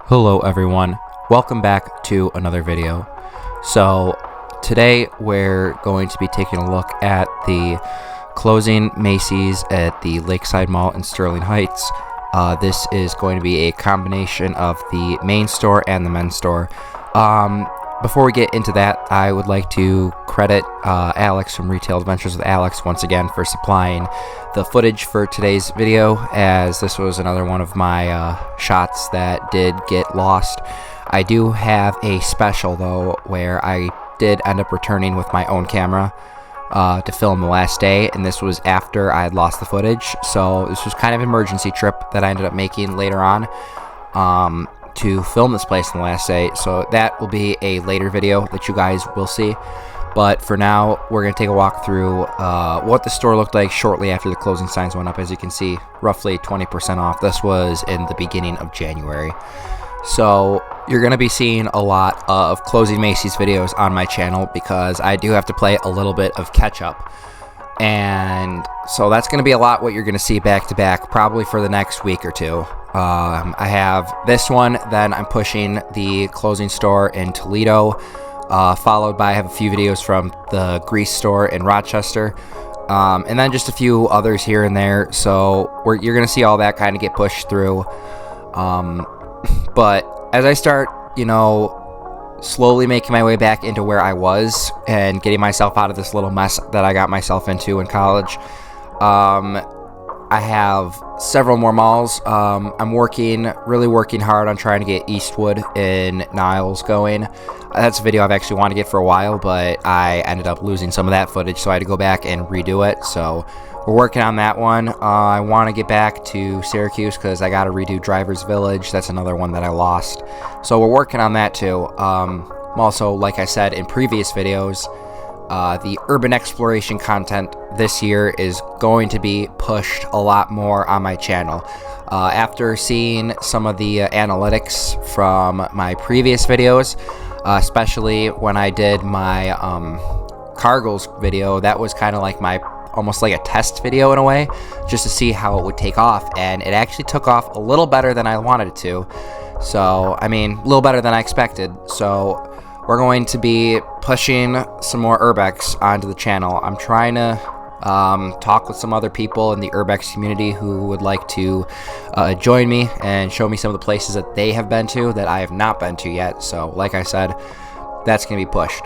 Hello everyone, welcome back to another video. So today we're going to be taking a look at the closing Macys at the Lakeside Mall in Sterling Heights. This is going to be a combination of the main store and the men's store. Before we get into that, I would like to credit Alex from Retail Adventures with Alex once again for supplying the footage for today's video, as this was another one of my shots that did get lost. I do have a special though where I did end up returning with my own camera to film the last day, and this was after I had lost the footage, so this was kind of an emergency trip that I ended up making later on to film this place on the last day, so that will be a later video that you guys will see. But for now, we're going to take a walk through what the store looked like shortly after the closing signs went up. As you can see, roughly 20% off. This was in the beginning of January. So you're going to be seeing a lot of closing Macys videos on my channel because I do have to play a little bit of catch up. And so that's going to be a lot what you're going to see back to back, probably for the next week or two. I have this one, then I'm pushing the closing store in Toledo, followed by I have a few videos from the Grease store in Rochester, and then just a few others here and there. So you're going to see all that kind of get pushed through. But as I start, slowly making my way back into where I was and getting myself out of this little mess that I got myself into in college, I have several more malls. I'm really working hard on trying to get Eastwood in Niles going. That's a video I've actually wanted to get for a while, but I ended up losing some of that footage, so I had to go back and redo it. So we're working on that one. I want to get back to Syracuse because I got to redo Driver's Village. That's another one that I lost. So we're working on that too. Also, like I said in previous videos, the urban exploration content this year is going to be pushed a lot more on my channel. After seeing some of the analytics from my previous videos, especially when I did my Cargill's video, that was kind of like almost like a test video in a way, just to see how it would take off, and it actually took off a little better than I wanted it to. So, I mean, a little better than I expected. So we're going to be pushing some more urbex onto the channel. I'm trying to talk with some other people in the urbex community who would like to join me and show me some of the places that they have been to that I have not been to yet. So, like I said, that's going to be pushed.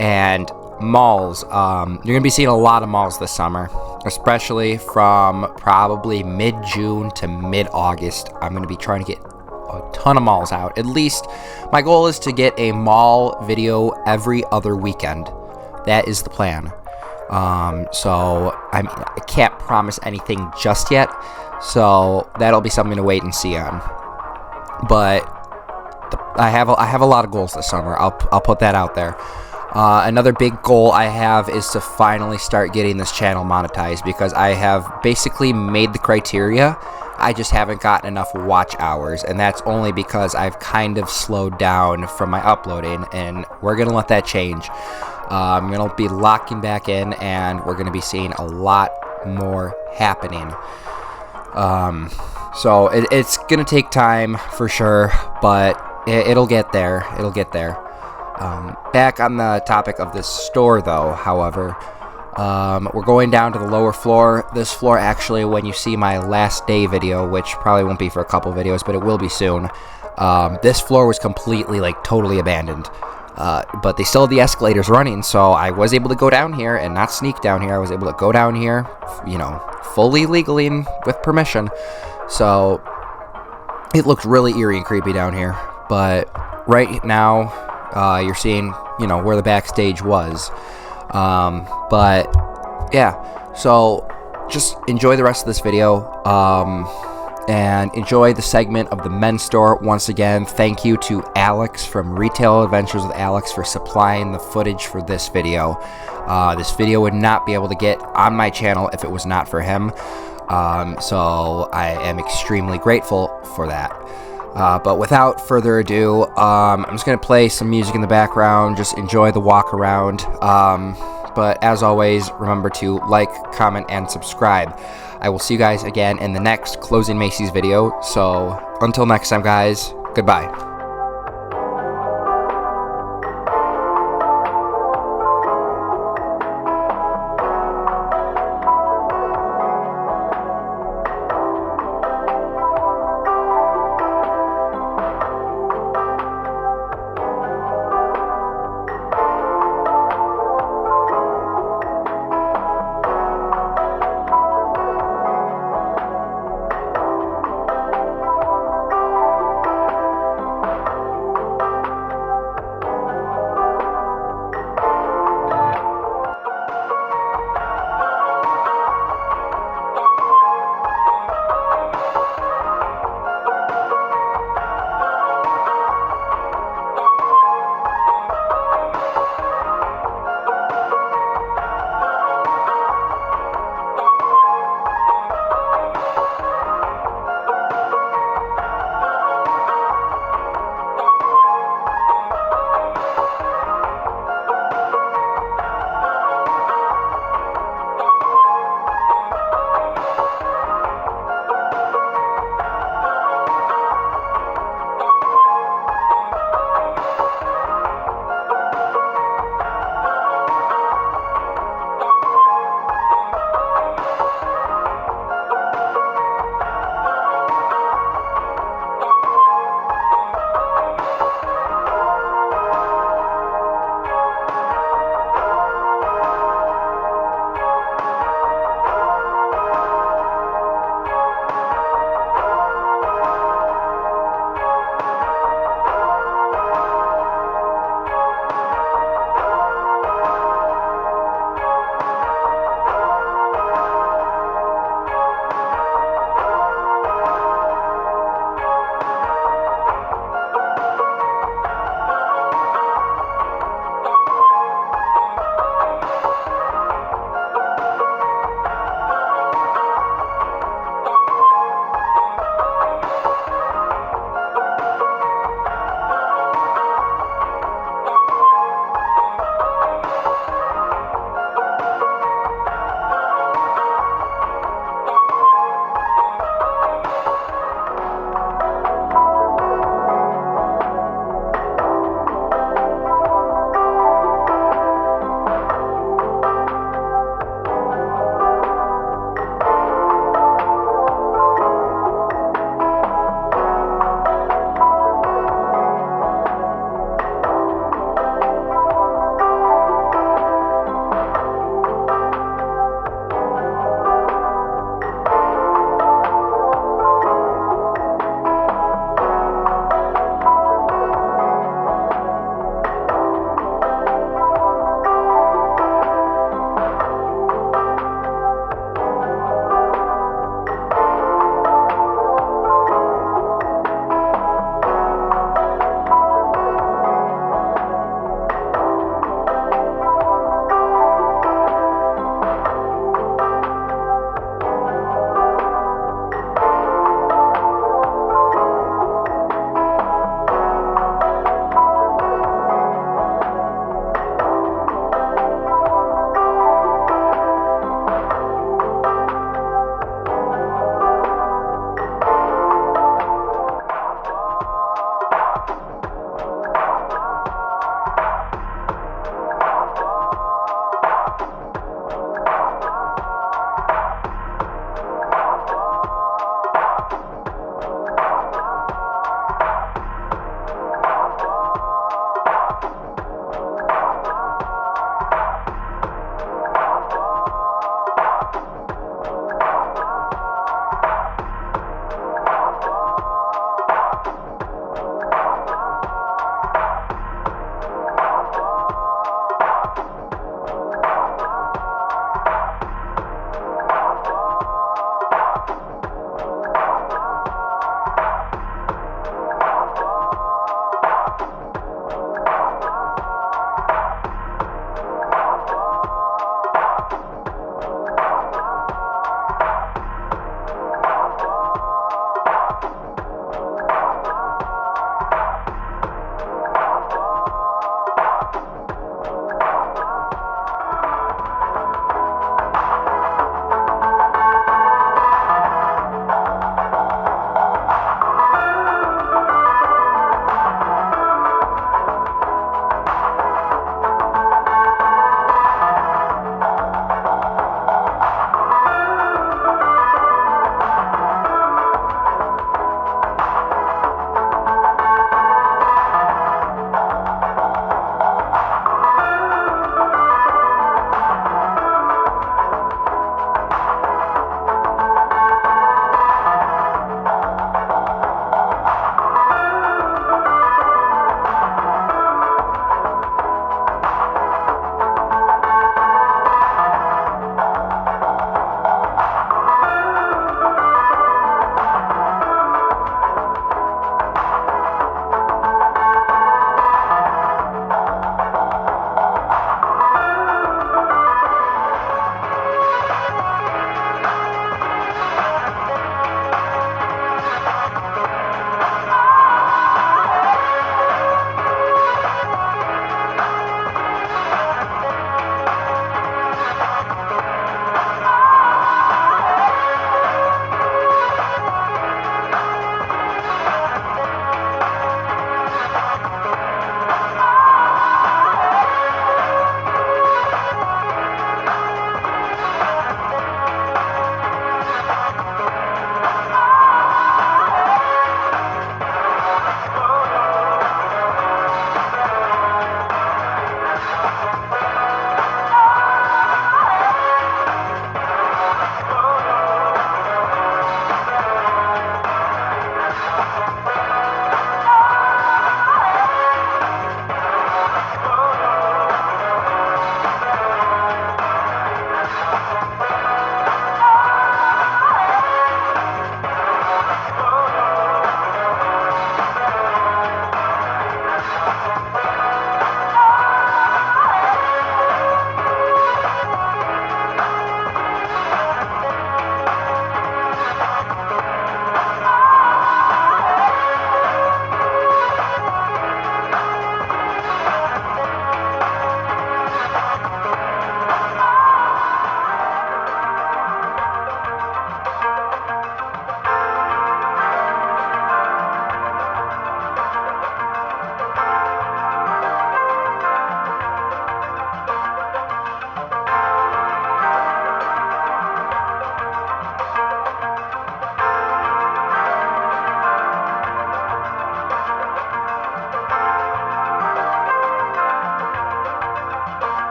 And malls, you're going to be seeing a lot of malls this summer, especially from probably mid-June to mid-August. I'm going to be trying to get a ton of malls out. At least my goal is to get a mall video every other weekend. That is the plan. So I can't promise anything just yet, so that'll be something to wait and see on. But I have a lot of goals this summer. I'll put that out there. Another big goal I have is to finally start getting this channel monetized, because I have basically made the criteria. I just haven't gotten enough watch hours, and that's only because I've kind of slowed down from my uploading, and we're going to let that change. I'm going to be locking back in, and we're going to be seeing a lot more happening. So it's going to take time for sure, but it'll get there. It'll get there. Back on the topic of this store, though, however, we're going down to the lower floor. This floor, actually, when you see my last day video, which probably won't be for a couple videos, but it will be soon, this floor was completely, totally abandoned. But they still had the escalators running, so I was able to go down here and not sneak down here. I was able to go down here, fully legally and with permission. So it looked really eerie and creepy down here. But right now, you're seeing, where the backstage was. But yeah, so just enjoy the rest of this video, and enjoy the segment of the men's store. Once again, thank you to Alex from Retail Adventures with Alex for supplying the footage for this video. This video would not be able to get on my channel if it was not for him. So I am extremely grateful for that. But without further ado, I'm just going to play some music in the background, just enjoy the walk around. But as always, remember to like, comment, and subscribe. I will see you guys again in the next Closing Macys video. So until next time, guys, Goodbye.